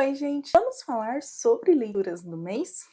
Oi, gente! Vamos falar sobre leituras do mês?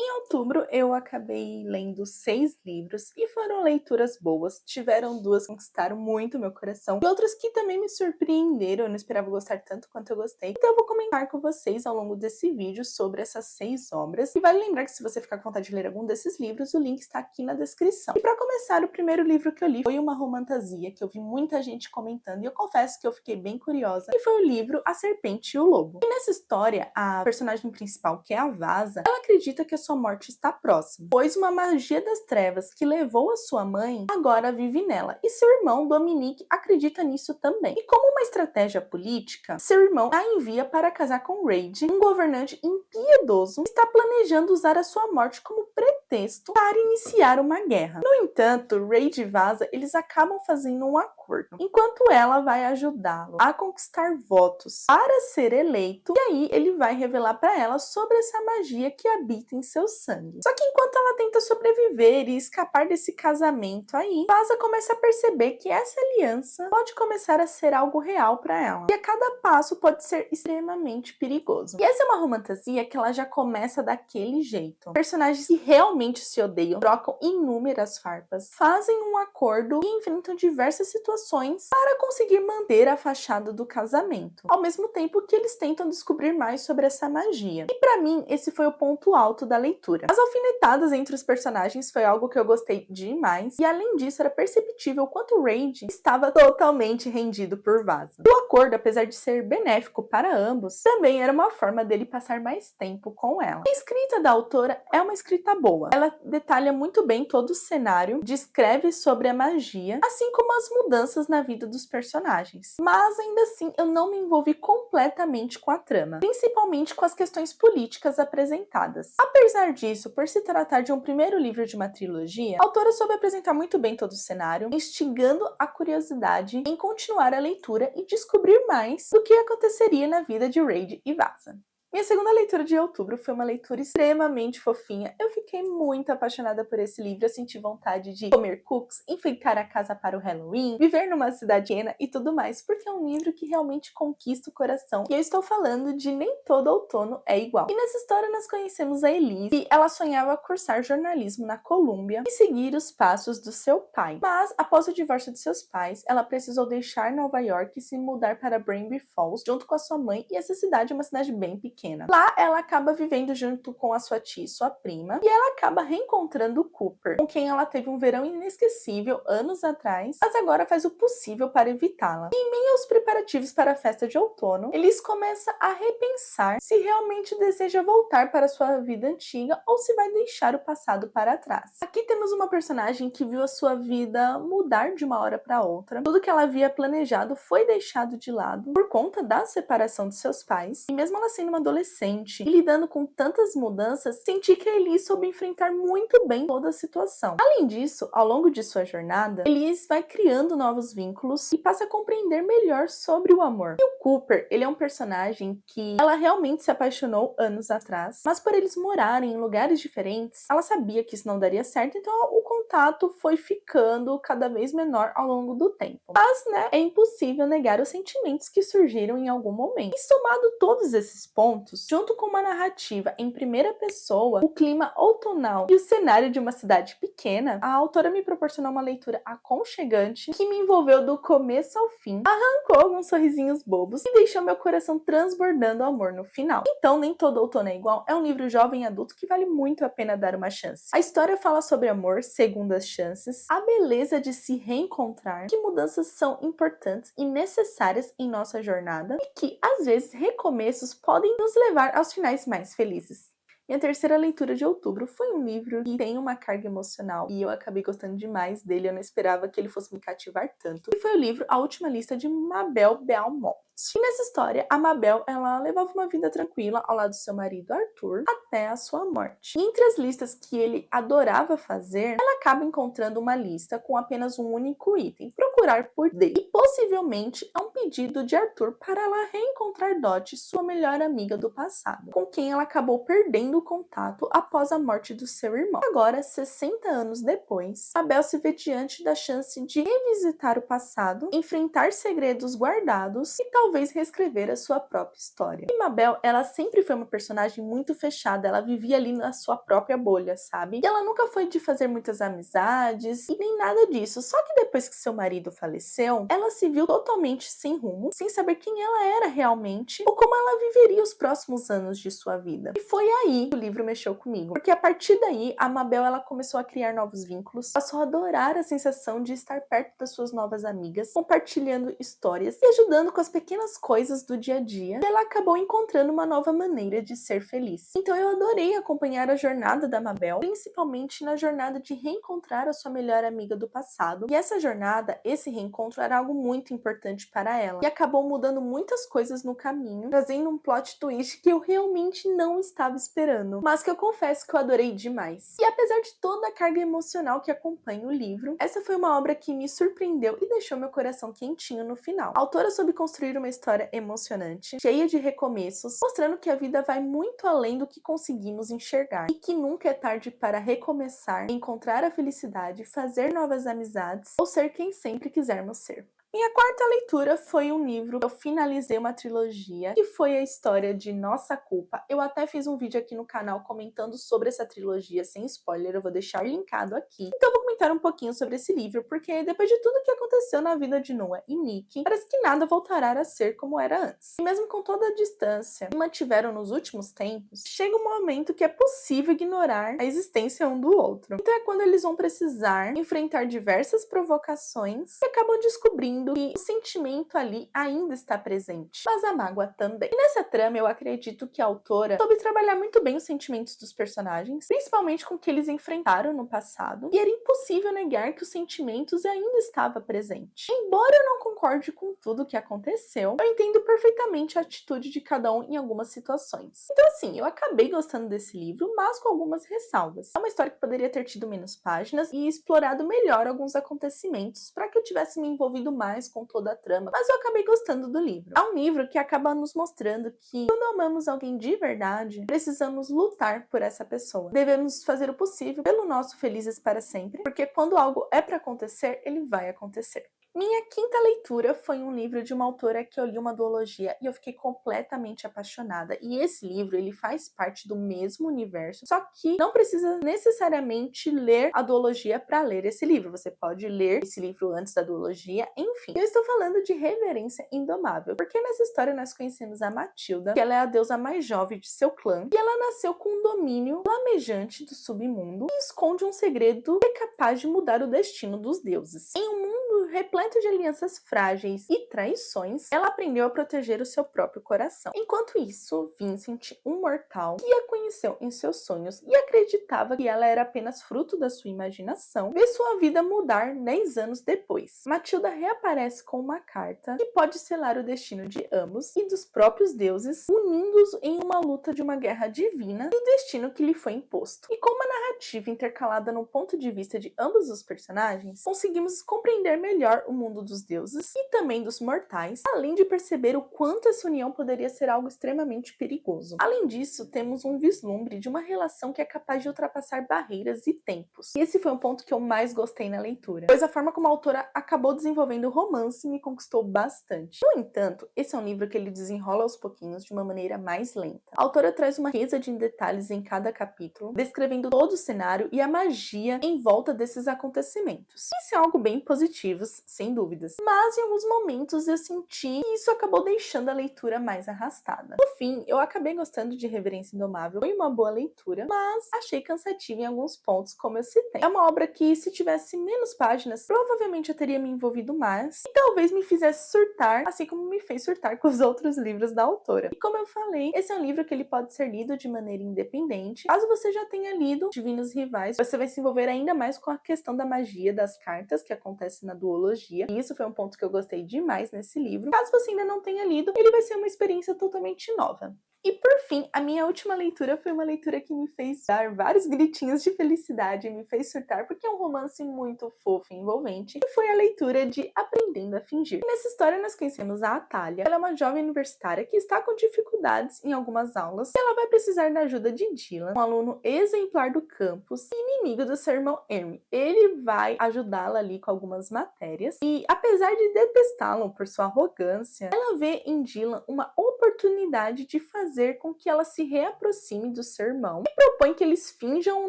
Em outubro, eu acabei lendo 6 livros e foram leituras boas. Tiveram 2 que conquistaram muito meu coração e outras que também me surpreenderam. Eu não esperava gostar tanto quanto eu gostei. Então eu vou comentar com vocês ao longo desse vídeo sobre essas 6 obras. E vale lembrar que se você ficar com vontade de ler algum desses livros, o link está aqui na descrição. E para começar, o primeiro livro que eu li foi uma romantasia que eu vi muita gente comentando e eu confesso que eu fiquei bem curiosa. E foi o livro A Serpente e o Lobo. E nessa história, a personagem principal, que é a Vasa, ela acredita que a sua morte está próxima, pois uma magia das trevas que levou a sua mãe agora vive nela, e seu irmão Dominique acredita nisso também. E como uma estratégia política, seu irmão a envia para casar com Raid, um governante impiedoso que está planejando usar a sua morte como pretexto para iniciar uma guerra. No entanto, Raid e Vasa, eles acabam fazendo um acordo, enquanto ela vai ajudá-lo a conquistar votos para ser eleito, e aí ele vai revelar para ela sobre essa magia que habita em seu sangue. Só que enquanto ela tenta sobreviver e escapar desse casamento aí, Vasa começa a perceber que essa aliança pode começar a ser algo real para ela, e a cada passo pode ser extremamente perigoso. E essa é uma romantasia que ela já começa daquele jeito. Personagens que realmente se odeiam trocam inúmeras farpas, fazem um acordo e enfrentam diversas situações para conseguir manter a fachada do casamento, ao mesmo tempo que eles tentam descobrir mais sobre essa magia. E para mim, esse foi o ponto alto da leitura. As alfinetadas entre os personagens foi algo que eu gostei demais, e além disso era perceptível o quanto Raid estava totalmente rendido por Vasa. O acordo, apesar de ser benéfico para ambos, também era uma forma dele passar mais tempo com ela. A escrita da autora é uma escrita boa. Ela detalha muito bem todo o cenário, descreve sobre a magia, assim como as mudanças na vida dos personagens. Mas ainda assim, eu não me envolvi completamente com a trama, principalmente com as questões políticas apresentadas. Apesar disso, por se tratar de um primeiro livro de uma trilogia, a autora soube apresentar muito bem todo o cenário, instigando a curiosidade em continuar a leitura e descobrir mais do que aconteceria na vida de Raid e Vasa. Minha segunda leitura de outubro foi uma leitura extremamente fofinha. Eu fiquei muito apaixonada por esse livro, eu senti vontade de comer cookies, enfeitar a casa para o Halloween, viver numa cidade pequena e tudo mais, porque é um livro que realmente conquista o coração. E eu estou falando de Nem Todo Outono é Igual. E nessa história nós conhecemos a Elise, e ela sonhava cursar jornalismo na Colômbia e seguir os passos do seu pai. Mas, após o divórcio de seus pais, ela precisou deixar Nova York e se mudar para Granby Falls, junto com a sua mãe, e essa cidade é uma cidade bem pequena. Lá ela acaba vivendo junto com a sua tia e sua prima, e ela acaba reencontrando o Cooper, com quem ela teve um verão inesquecível anos atrás, mas agora faz o possível para evitá-la. E em meio aos preparativos para a festa de outono, eles começam a repensar se realmente deseja voltar para sua vida antiga ou se vai deixar o passado para trás. Aqui temos uma personagem que viu a sua vida mudar de uma hora para outra. Tudo que ela havia planejado foi deixado de lado por conta da separação de seus pais, e mesmo ela sendo uma adolescente e lidando com tantas mudanças, senti que a Elise soube enfrentar muito bem toda a situação. Além disso, ao longo de sua jornada, Elise vai criando novos vínculos e passa a compreender melhor sobre o amor. E o Cooper, ele é um personagem que ela realmente se apaixonou anos atrás, mas por eles morarem em lugares diferentes, ela sabia que isso não daria certo, então o contato foi ficando cada vez menor ao longo do tempo. Mas, né, é impossível negar os sentimentos que surgiram em algum momento. E somado todos esses pontos, junto com uma narrativa em primeira pessoa, o clima outonal e o cenário de uma cidade pequena, a autora me proporcionou uma leitura aconchegante que me envolveu do começo ao fim, arrancou alguns sorrisinhos bobos e deixou meu coração transbordando amor no final. Então, Nem Todo Outono é Igual é um livro jovem e adulto que vale muito a pena dar uma chance. A história fala sobre amor, segundas chances, a beleza de se reencontrar, que mudanças são importantes e necessárias em nossa jornada e que, às vezes, recomeços podem nos levar aos finais mais felizes. Minha terceira leitura de outubro foi um livro que tem uma carga emocional e eu acabei gostando demais dele, eu não esperava que ele fosse me cativar tanto. E foi o livro A Última Lista de Mabel Belmont. E nessa história, a Mabel, ela levava uma vida tranquila ao lado do seu marido Arthur até a sua morte. E entre as listas que ele adorava fazer, ela acaba encontrando uma lista com apenas um único item, procurar por D. E possivelmente é um pedido de Arthur para ela reencontrar Dot, sua melhor amiga do passado, com quem ela acabou perdendo o contato após a morte do seu irmão. Agora, 60 anos depois, Mabel se vê diante da chance de revisitar o passado, enfrentar segredos guardados e talvez talvez reescrever a sua própria história. E Mabel, ela sempre foi uma personagem muito fechada, ela vivia ali na sua própria bolha, sabe? E ela nunca foi de fazer muitas amizades e nem nada disso. Só que depois que seu marido faleceu, ela se viu totalmente sem rumo, sem saber quem ela era realmente ou como ela viveria os próximos anos de sua vida. E foi aí que o livro mexeu comigo, porque a partir daí, a Mabel, ela começou a criar novos vínculos, passou a adorar a sensação de estar perto das suas novas amigas, compartilhando histórias e ajudando com as pequenas coisas do dia a dia, e ela acabou encontrando uma nova maneira de ser feliz. Então eu adorei acompanhar a jornada da Mabel, principalmente na jornada de reencontrar a sua melhor amiga do passado, e essa jornada, esse reencontro era algo muito importante para ela, e acabou mudando muitas coisas no caminho, trazendo um plot twist que eu realmente não estava esperando, mas que eu confesso que eu adorei demais. E apesar de toda a carga emocional que acompanha o livro, essa foi uma obra que me surpreendeu e deixou meu coração quentinho no final. A autora soube construir uma história emocionante, cheia de recomeços, mostrando que a vida vai muito além do que conseguimos enxergar e que nunca é tarde para recomeçar, encontrar a felicidade, fazer novas amizades ou ser quem sempre quisermos ser. Minha quarta leitura foi um livro, eu finalizei uma trilogia, que foi a história de Nossa Culpa. Eu até fiz um vídeo aqui no canal comentando sobre essa trilogia, sem spoiler, eu vou deixar linkado aqui. Então eu vou comentar um pouquinho sobre esse livro, porque depois de tudo que aconteceu na vida de Noah e Nick, parece que nada voltará a ser como era antes. E mesmo com toda a distância que mantiveram nos últimos tempos, chega um momento que é possível ignorar a existência um do outro. Então é quando eles vão precisar enfrentar diversas provocações e acabam descobrindo que o sentimento ali ainda está presente, mas a mágoa também. E nessa trama eu acredito que a autora soube trabalhar muito bem os sentimentos dos personagens, principalmente com o que eles enfrentaram no passado, e era impossível negar que os sentimentos ainda estavam presentes. Embora eu não concorde com tudo o que aconteceu, eu entendo perfeitamente a atitude de cada um em algumas situações. Então assim, eu acabei gostando desse livro, mas com algumas ressalvas. É uma história que poderia ter tido menos páginas e explorado melhor alguns acontecimentos para que eu tivesse me envolvido mais com toda a trama, mas eu acabei gostando do livro. É um livro que acaba nos mostrando que quando amamos alguém de verdade, precisamos lutar por essa pessoa. Devemos fazer o possível pelo nosso felizes para sempre, porque quando algo é para acontecer, ele vai acontecer. Minha quinta leitura foi um livro de uma autora que eu li uma duologia e eu fiquei completamente apaixonada. E esse livro, ele faz parte do mesmo universo, só que não precisa necessariamente ler a duologia para ler esse livro. Você pode ler esse livro antes da duologia, enfim. Eu estou falando de Reverência Indomável, porque nessa história nós conhecemos a Matilda, que ela é a deusa mais jovem de seu clã, e ela nasceu com um domínio flamejante do submundo e esconde um segredo que é capaz de mudar o destino dos deuses. Em um mundo repleto de alianças frágeis e traições, ela aprendeu a proteger o seu próprio coração. Enquanto isso, Vincent, um mortal que a conheceu em seus sonhos e acreditava que ela era apenas fruto da sua imaginação, vê sua vida mudar 10 anos depois. Matilda reaparece com uma carta que pode selar o destino de ambos e dos próprios deuses, unindo-os em uma luta de uma guerra divina e o destino que lhe foi imposto. E com uma narrativa intercalada no ponto de vista de ambos os personagens, conseguimos compreender melhor o mundo dos deuses e também dos mortais, além de perceber o quanto essa união poderia ser algo extremamente perigoso. Além disso, temos um vislumbre de uma relação que é capaz de ultrapassar barreiras e tempos. E esse foi um ponto que eu mais gostei na leitura, pois a forma como a autora acabou desenvolvendo o romance me conquistou bastante. No entanto, esse é um livro que ele desenrola aos pouquinhos de uma maneira mais lenta. A autora traz uma riqueza de detalhes em cada capítulo, descrevendo todo o cenário e a magia em volta desses acontecimentos. Isso é algo bem positivo, sem dúvidas, mas em alguns momentos eu senti que isso acabou deixando a leitura mais arrastada. No fim, eu acabei gostando de Reverência Indomável, foi uma boa leitura, mas achei cansativa em alguns pontos, como eu citei. É uma obra que, se tivesse menos páginas, provavelmente eu teria me envolvido mais e talvez me fizesse surtar, assim como me fez surtar com os outros livros da autora. E como eu falei, esse é um livro que ele pode ser lido de maneira independente. Caso você já tenha lido Divinos Rivais, você vai se envolver ainda mais com a questão da magia das cartas que acontece na duologia. E isso foi um ponto que eu gostei demais nesse livro. Caso você ainda não tenha lido, ele vai ser uma experiência totalmente nova. E por fim, a minha última leitura foi uma leitura que me fez dar vários gritinhos de felicidade, me fez surtar, porque é um romance muito fofo e envolvente, e foi a leitura de Aprendendo a Fingir. E nessa história nós conhecemos a Atália. Ela é uma jovem universitária que está com dificuldades em algumas aulas, e ela vai precisar da ajuda de Dylan, um aluno exemplar do campus e inimigo do seu irmão Henry. Ele vai ajudá-la ali com algumas matérias, e apesar de detestá-lo por sua arrogância, ela vê em Dylan uma oportunidade de fazer com que ela se reaproxime do seu irmão e propõe que eles finjam um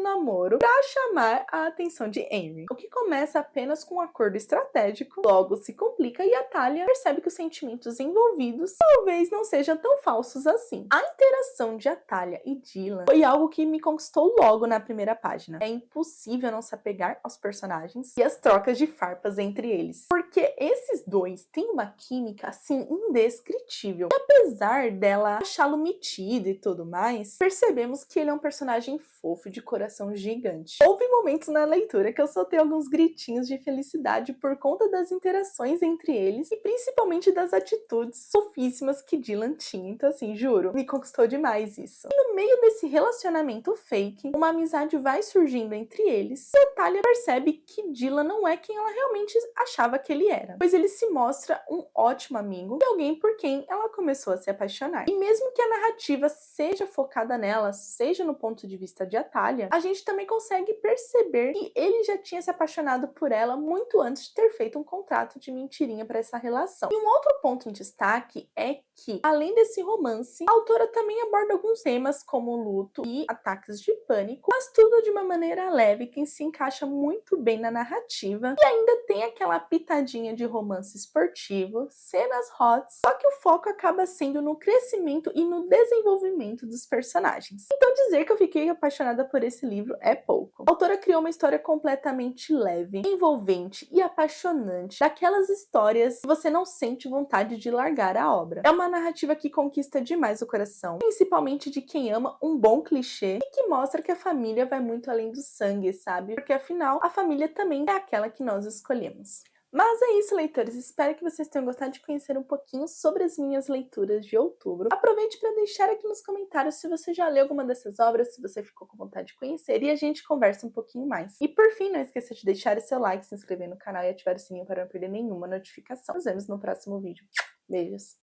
namoro para chamar a atenção de Henry. O que começa apenas com um acordo estratégico, logo se complica e a Thalia percebe que os sentimentos envolvidos talvez não sejam tão falsos assim. A interação de Atália e Dylan foi algo que me conquistou logo na primeira página. É impossível não se apegar aos personagens e às trocas de farpas entre eles, porque esses dois têm uma química assim indescritível. E apesar dela achá-lo metido e tudo mais, percebemos que ele é um personagem fofo de coração gigante. Houve momentos na leitura que eu soltei alguns gritinhos de felicidade por conta das interações entre eles e principalmente das atitudes fofíssimas que Dylan tinha. Então assim, juro, me conquistou demais isso. E no meio desse relacionamento fake, uma amizade vai surgindo entre eles e a Thalia percebe que Dylan não é quem ela realmente achava que ele era, pois ele se mostra um ótimo amigo e alguém por quem ela começou a se apaixonar. E mesmo que a narrativa seja focada nela, seja no ponto de vista de Atália, a gente também consegue perceber que ele já tinha se apaixonado por ela muito antes de ter feito um contrato de mentirinha para essa relação. E um outro ponto em destaque é que, além desse romance, a autora também aborda alguns temas como luto e ataques de pânico, mas tudo de uma maneira leve que se encaixa muito bem na narrativa e ainda tem aquela pitadinha de romance esportivo, cenas hot, só que o foco acaba sendo no crescimento e no desenvolvimento dos personagens. Então dizer que eu fiquei apaixonada por esse livro é pouco. A autora criou uma história completamente leve, envolvente e apaixonante, daquelas histórias que você não sente vontade de largar a obra. É uma narrativa que conquista demais o coração, principalmente de quem ama um bom clichê e que mostra que a família vai muito além do sangue, sabe? Porque afinal, a família também é aquela que nós escolhemos. Mas é isso, leitores. Espero que vocês tenham gostado de conhecer um pouquinho sobre as minhas leituras de outubro. Aproveite para deixar aqui nos comentários se você já leu alguma dessas obras, se você ficou com vontade de conhecer, e a gente conversa um pouquinho mais. E por fim, não esqueça de deixar o seu like, se inscrever no canal e ativar o sininho para não perder nenhuma notificação. Nos vemos no próximo vídeo. Beijos!